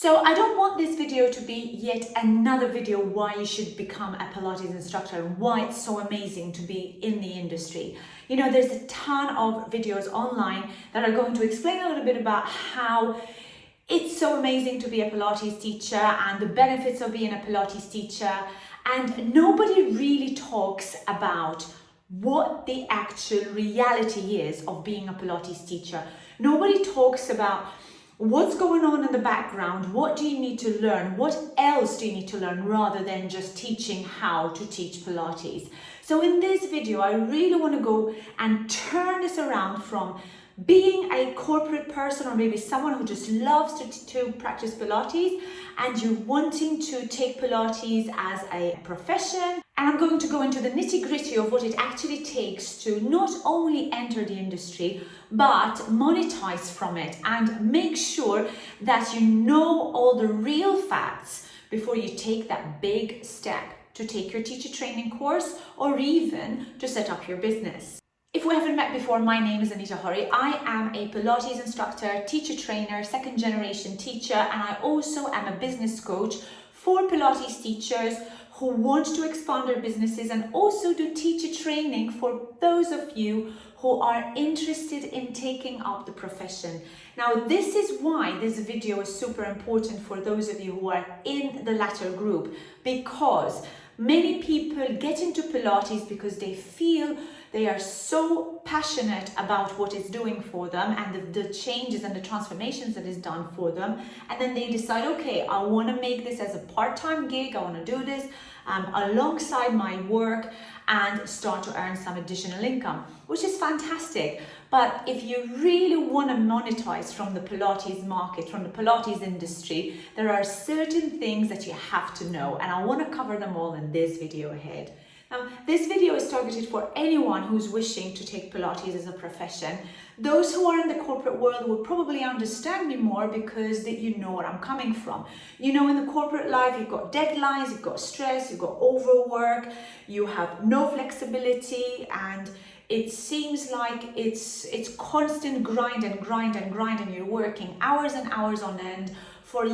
So I don't want this video to be yet another video why you should become a Pilates instructor and why it's so amazing to be in the industry. You know, there's a ton of videos online that are going to explain a little bit about how it's so amazing to be a Pilates teacher and the benefits of being a Pilates teacher. And nobody really talks about what the actual reality is of being a Pilates teacher. Nobody talks about what's going on in the background, what do you need to learn, what else do you need to learn rather than just teaching how to teach Pilates. So in this video, I really want to go and turn this around from being a corporate person or maybe someone who just loves to practice Pilates and you wanting to take Pilates as a profession. And I'm going to go into the nitty-gritty of what it actually takes to not only enter the industry, but monetize from it and make sure that you know all the real facts before you take that big step to take your teacher training course or even to set up your business. If we haven't met before, my name is Anita Horry. I am a Pilates instructor, teacher trainer, second generation teacher, and I also am a business coach for Pilates teachers who want to expand their businesses and also do teacher training for those of you who are interested in taking up the profession. Now, this is why this video is super important for those of you who are in the latter group, because many people get into Pilates because they feel they are so passionate about what it's doing for them and the changes and the transformations that is done for them. And then they decide, okay, I want to make this as a part-time gig. I want to do this alongside my work and start to earn some additional income, which is fantastic. But if you really want to monetize from the Pilates market, from the Pilates industry, there are certain things that you have to know. And I want to cover them all in this video ahead. Now, this video is targeted for anyone who's wishing to take Pilates as a profession. Those who are in the corporate world will probably understand me more because you know where I'm coming from. You know, in the corporate life, you've got deadlines, you've got stress, you've got overwork, you have no flexibility, and it seems like it's constant grind and you're working hours and hours on end for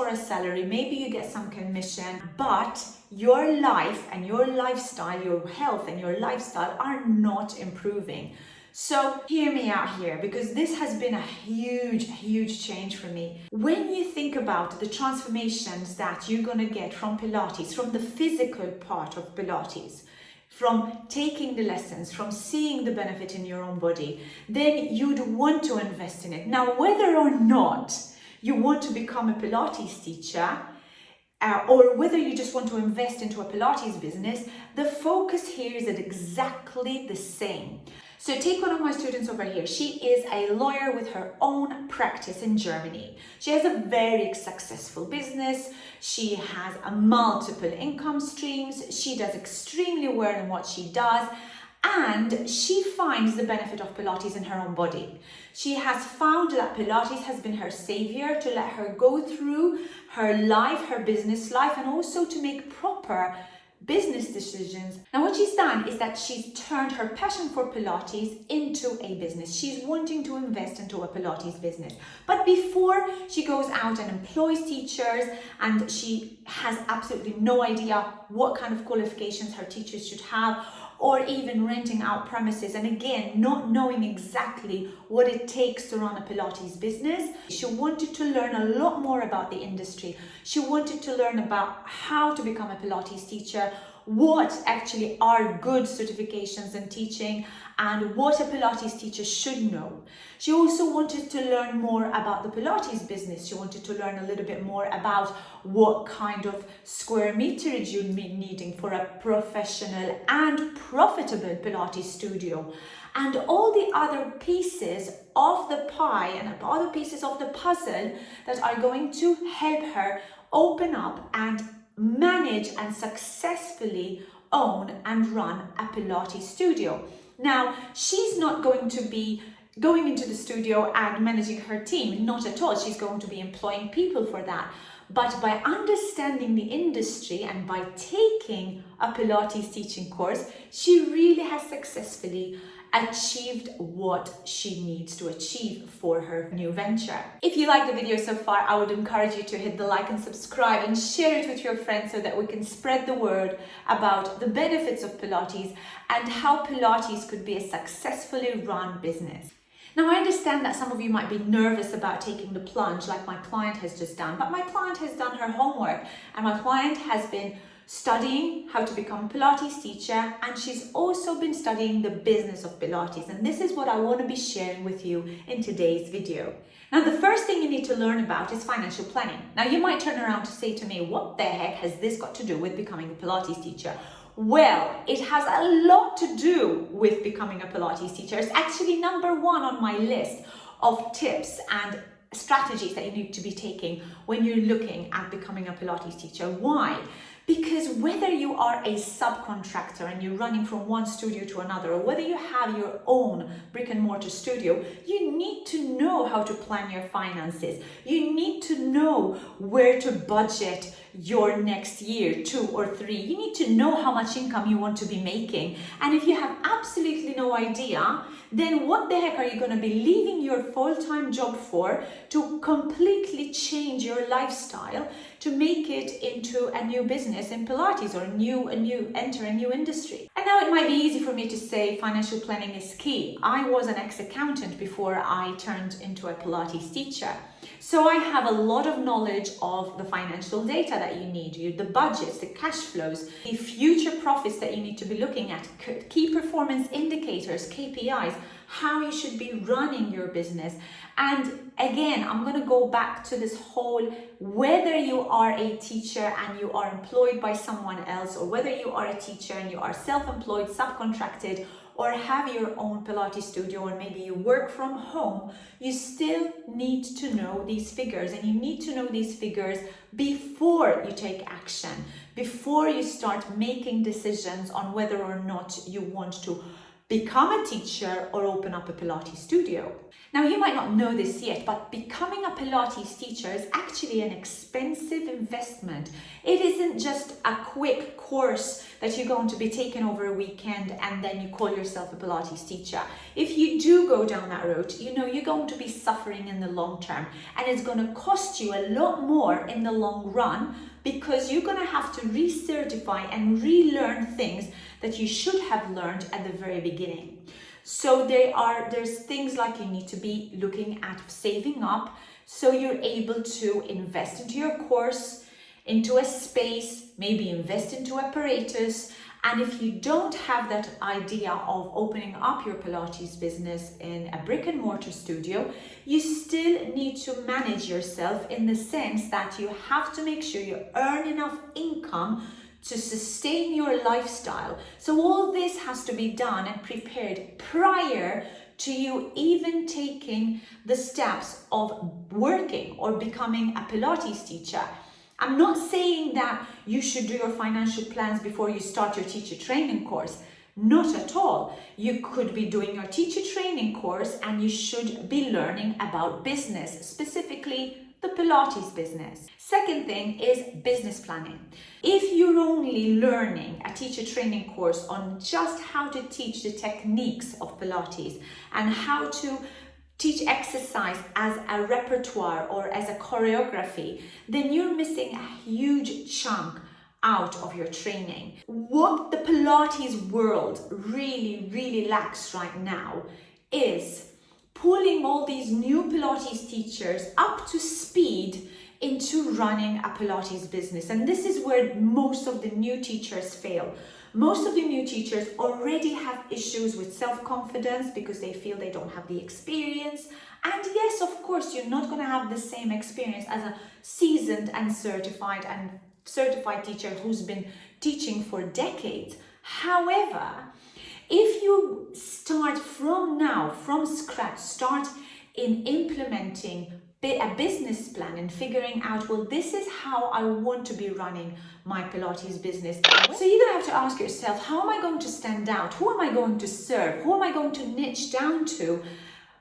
a salary, maybe you get some commission, but your life and your lifestyle, your health and your lifestyle are not improving. So hear me out here, because this has been a huge change for me. When you think about the transformations that you're gonna get from Pilates, from the physical part of Pilates, from taking the lessons, from seeing the benefit in your own body, then you'd want to invest in it. Now, whether or not you want to become a Pilates teacher, or whether you just want to invest into a Pilates business, the focus here is exactly the same. So take one of my students over here. She is a lawyer with her own practice in Germany. She has a very successful business. She has multiple income streams. She does extremely well in what she does. And she finds the benefit of Pilates in her own body. She has found that Pilates has been her savior to let her go through her life, her business life, and also to make proper business decisions. Now, what she's done is that she's turned her passion for Pilates into a business. She's wanting to invest into a Pilates business. But before she goes out and employs teachers, and she has absolutely no idea what kind of qualifications her teachers should have, or even renting out premises, and again, not knowing exactly what it takes to run a Pilates business. She wanted to learn a lot more about the industry. She wanted to learn about how to become a Pilates teacher, what actually are good certifications in teaching, and what a Pilates teacher should know. She also wanted to learn more about the Pilates business. She wanted to learn a little bit more about what kind of square meterage you'd be needing for a professional and profitable Pilates studio, and all the other pieces of the pie and other pieces of the puzzle that are going to help her open up and manage and successfully own and run a Pilates studio. Now, she's not going to be going into the studio and managing her team, not at all. She's going to be employing people for that. But by understanding the industry and by taking a Pilates teaching course, she really has successfully achieved what she needs to achieve for her new venture. If you like the video so far, I would encourage you to hit the like and subscribe and share it with your friends so that we can spread the word about the benefits of Pilates and how Pilates could be a successfully run business. Now, I understand that some of you might be nervous about taking the plunge like my client has just done, but my client has done her homework and my client has been studying how to become a Pilates teacher, and she's also been studying the business of Pilates, and this is what I want to be sharing with you in today's video. Now, the first thing you need to learn about is financial planning. Now, you might turn around to say to me, what the heck has this got to do with becoming a Pilates teacher? Well, it has a lot to do with becoming a Pilates teacher. It's actually number one on my list of tips and strategies that you need to be taking when you're looking at becoming a Pilates teacher. Why? Because whether you are a subcontractor and you're running from one studio to another, or whether you have your own brick and mortar studio, you need to know how to plan your finances. You need to know where to budget your next year, 2 or 3. You need to know how much income you want to be making. And if you have absolutely no idea, then what the heck are you going to be leaving your full-time job for to completely change your lifestyle to make it into a new business in Pilates or enter a new industry? And now it might be easy for me to say financial planning is key. I was an ex-accountant before I turned into a Pilates teacher. So I have a lot of knowledge of the financial data that you need, the budgets, the cash flows, the future profits that you need to be looking at, key performance indicators, KPIs, how you should be running your business. And again, I'm going to go back to this whole, whether you are a teacher and you are employed by someone else, or whether you are a teacher and you are self-employed, subcontracted, or have your own Pilates studio, or maybe you work from home, you still need to know these figures, and you need to know these figures before you take action, before you start making decisions on whether or not you want to become a teacher or open up a Pilates studio. Now, you might not know this yet, but becoming a Pilates teacher is actually an expensive investment. It isn't just a quick course that you're going to be taking over a weekend and then you call yourself a Pilates teacher. If you do go down that route, you know you're going to be suffering in the long term, and it's going to cost you a lot more in the long run, because you're going to have to recertify and relearn things that you should have learned at the very beginning. So there's things like you need to be looking at saving up so you're able to invest into your course, into a space, maybe invest into apparatus. And if you don't have that idea of opening up your Pilates business in a brick and mortar studio, you still need to manage yourself in the sense that you have to make sure you earn enough income to sustain your lifestyle. So all this has to be done and prepared prior to you even taking the steps of working or becoming a Pilates teacher. I'm not saying that you should do your financial plans before you start your teacher training course. Not at all. You could be doing your teacher training course and you should be learning about business, specifically the Pilates business. Second thing is business planning. If you're only learning a teacher training course on just how to teach the techniques of Pilates and how to teach exercise as a repertoire or as a choreography, then you're missing a huge chunk out of your training. What the Pilates world really lacks right now is pulling all these new Pilates teachers up to speed into running a Pilates business. And this is where most of the new teachers fail. Most of the new teachers already have issues with self-confidence because they feel they don't have the experience. And yes, of course, you're not going to have the same experience as a seasoned and certified teacher who's been teaching for decades. However, if you start from now, from scratch, start in implementing a business plan and figuring out, well, this is how I want to be running my Pilates business. So you're going to have to ask yourself, how am I going to stand out? Who am I going to serve? Who am I going to niche down to?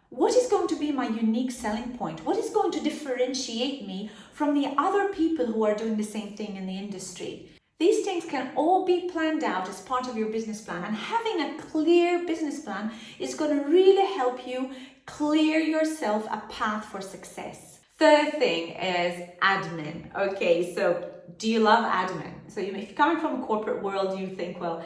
What is going to be my unique selling point? What is going to differentiate me from the other people who are doing the same thing in the industry? These things can all be planned out as part of your business plan, and having a clear business plan is going to really help you clear yourself a path for success. Third thing is admin. Okay, so do you love admin? So if you're coming from a corporate world, you think, well,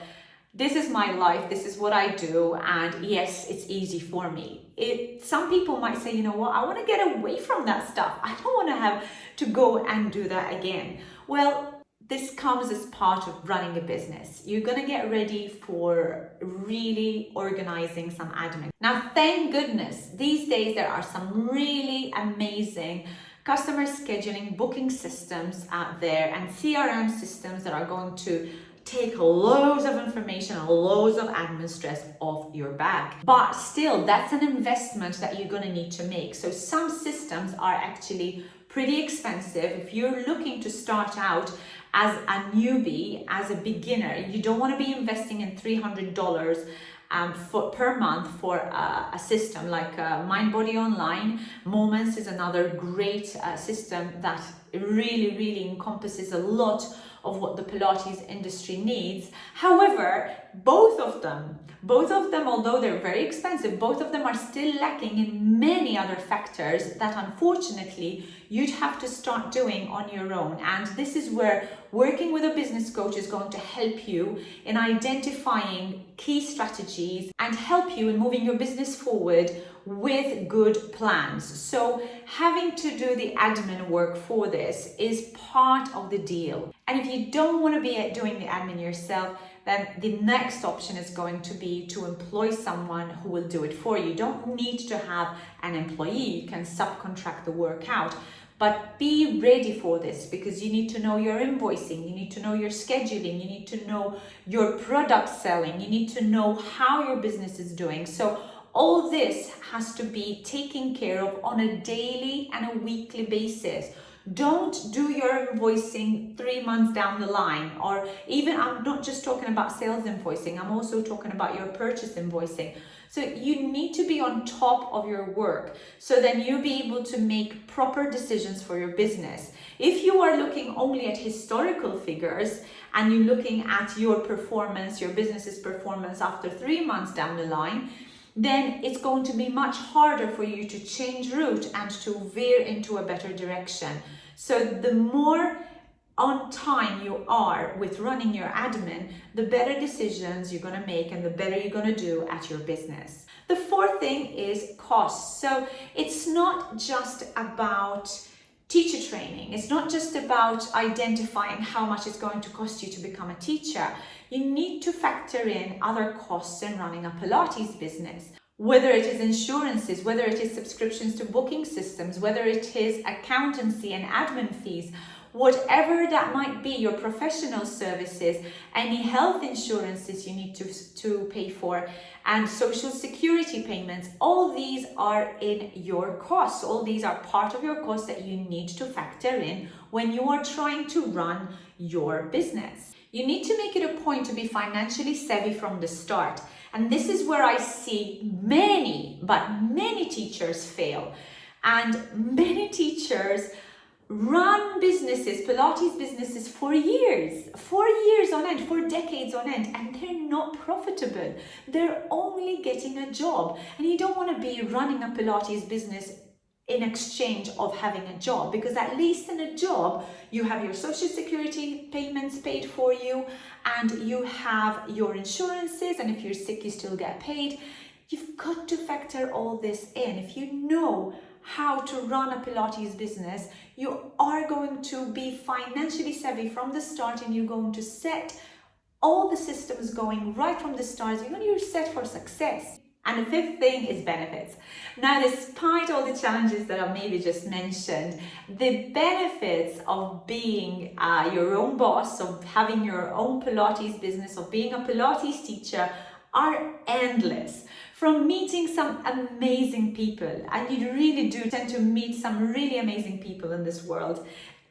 this is my life, this is what I do, and yes, it's easy for me. Some people might say, you know what, I want to get away from that stuff. I don't want to have to go and do that again. Well, this comes as part of running a business. You're going to get ready for really organizing some admin. Now, thank goodness, these days there are some really amazing customer scheduling booking systems out there and CRM systems that are going to take loads of information and loads of admin stress off your back. But still, that's an investment that you're going to need to make. So some systems are actually pretty expensive. If you're looking to start out as a newbie, as a beginner, you don't want to be investing in $300 per month for a system like MindBody Online. Moments is another great system that really encompasses a lot of what the Pilates industry needs. However, both of them, although they're very expensive, both of them are still lacking in many other factors that unfortunately you'd have to start doing on your own. And this is where working with a business coach is going to help you in identifying key strategies and help you in moving your business forward with good plans. So having to do the admin work for this is part of the deal. And if you don't want to be doing the admin yourself, then the next option is going to be to employ someone who will do it for you. You don't need to have an employee. You can subcontract the work out. But be ready for this, because you need to know your invoicing, you need to know your scheduling, you need to know your product selling, you need to know how your business is doing. So all this has to be taken care of on a daily and a weekly basis. Don't do your invoicing 3 months down the line, or even, I'm not just talking about sales invoicing, I'm also talking about your purchase invoicing. So you need to be on top of your work, so then you'll be able to make proper decisions for your business. If you are looking only at historical figures and you're looking at your performance, your business's performance after 3 months down the line, then it's going to be much harder for you to change route and to veer into a better direction. So the more on time you are with running your admin, the better decisions you're going to make and the better you're going to do at your business. The fourth thing is cost. So it's not just about teacher training. It's not just about identifying how much it's going to cost you to become a teacher. You need to factor in other costs in running a Pilates business. Whether it is insurances, whether it is subscriptions to booking systems, whether it is accountancy and admin fees, whatever that might be, your professional services, any health insurances you need to pay for, and social security payments, all these are in your costs. All these are part of your costs that you need to factor in when you are trying to run your business. You need to make it a point to be financially savvy from the start. And this is where I see many teachers fail. And many teachers run businesses, Pilates businesses for years on end, for decades on end, and they're not profitable. They're only getting a job. And you don't want to be running a Pilates business in exchange of having a job, because at least in a job you have your social security payments paid for you, and you have your insurances, and if you're sick you still get paid. You've got to factor all this in. If you know how to run a Pilates business, you are going to be financially savvy from the start, and you're going to set all the systems going right from the start. You're set for success. And the fifth thing is benefits. Now, despite all the challenges that I've maybe just mentioned, the benefits of being your own boss, of having your own Pilates business, of being a Pilates teacher are endless. From meeting some amazing people, and you really do tend to meet some really amazing people in this world.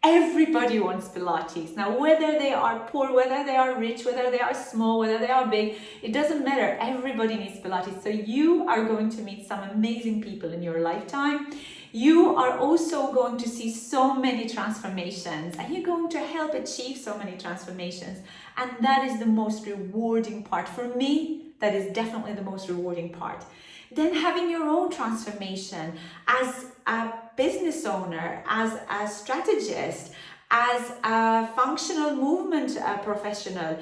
Everybody wants Pilates. Now, whether they are poor, whether they are rich, whether they are small, whether they are big, it doesn't matter. Everybody needs Pilates. So you are going to meet some amazing people in your lifetime. You are also going to see so many transformations, and you're going to help achieve so many transformations. And that is the most rewarding part. For me, that is definitely the most rewarding part. Then having your own transformation as a business owner, as a strategist, as a functional movement professional.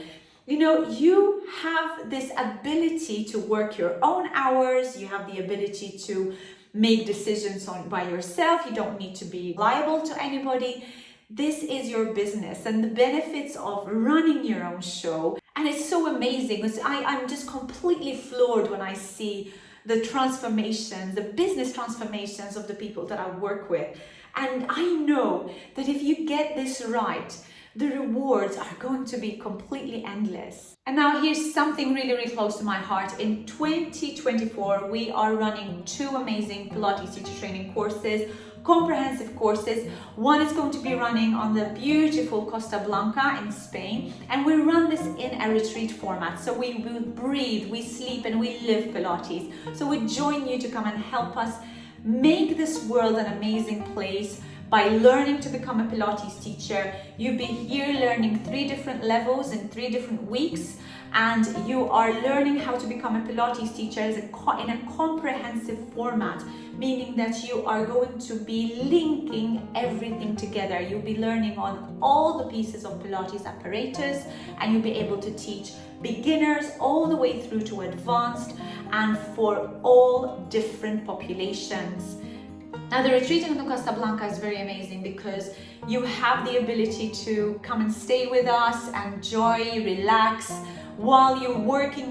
You know, you have this ability to work your own hours. You have the ability to make decisions by yourself. You don't need to be liable to anybody. This is your business, and the benefits of running your own show. And it's so amazing because I'm just completely floored when I see the transformations, the business transformations of the people that I work with. And I know that if you get this right, the rewards are going to be completely endless. And now here's something really, really close to my heart. In 2024, we are running 2 amazing Pilates teacher training courses, comprehensive courses. One is going to be running on the beautiful Costa Blanca in Spain, and we run this in a retreat format. So we will breathe, we sleep, and we live Pilates. So we join you to come and help us make this world an amazing place by learning to become a Pilates teacher. You'll be here learning 3 different levels in 3 different weeks, and you are learning how to become a Pilates teacher in a comprehensive format, meaning that you are going to be linking everything together. You'll be learning on all the pieces of Pilates apparatus, and you'll be able to teach beginners all the way through to advanced, and for all different populations. Now, the retreat in Costa Blanca is very amazing because you have the ability to come and stay with us, enjoy, relax. While you're working,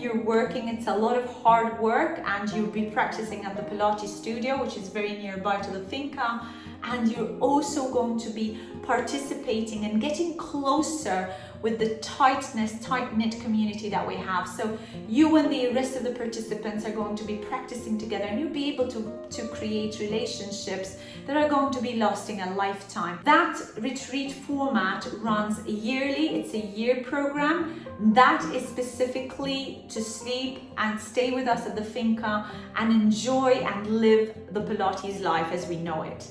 it's a lot of hard work, and you'll be practicing at the Pilates studio, which is very nearby to the finca. And you're also going to be participating and getting closer with the tight-knit community that we have. So you and the rest of the participants are going to be practicing together, and you'll be able to create relationships that are going to be lasting a lifetime. That retreat format runs yearly. It's a year program that is specifically to sleep and stay with us at the finca and enjoy and live the Pilates life as we know it.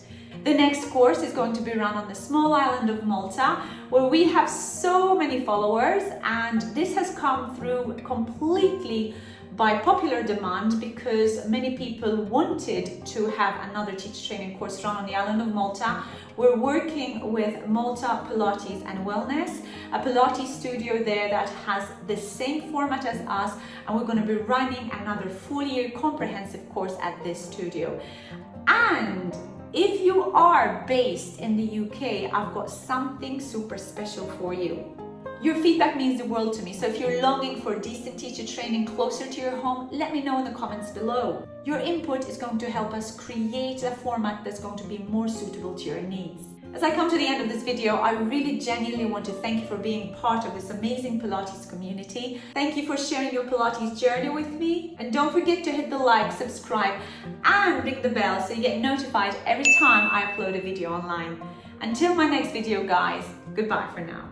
The next course is going to be run on the small island of Malta, where we have so many followers, and this has come through completely by popular demand because many people wanted to have another teacher training course run on the island of Malta. We're working with Malta Pilates and Wellness, a Pilates studio there that has the same format as us, and we're going to be running another full year comprehensive course at this studio. And if you are based in the UK, I've got something super special for you. Your feedback means the world to me, so if you're longing for decent teacher training closer to your home, let me know in the comments below. Your input is going to help us create a format that's going to be more suitable to your needs. As I come to the end of this video, I really genuinely want to thank you for being part of this amazing Pilates community. Thank you for sharing your Pilates journey with me. And don't forget to hit the like, subscribe, and ring the bell so you get notified every time I upload a video online. Until my next video, guys, goodbye for now.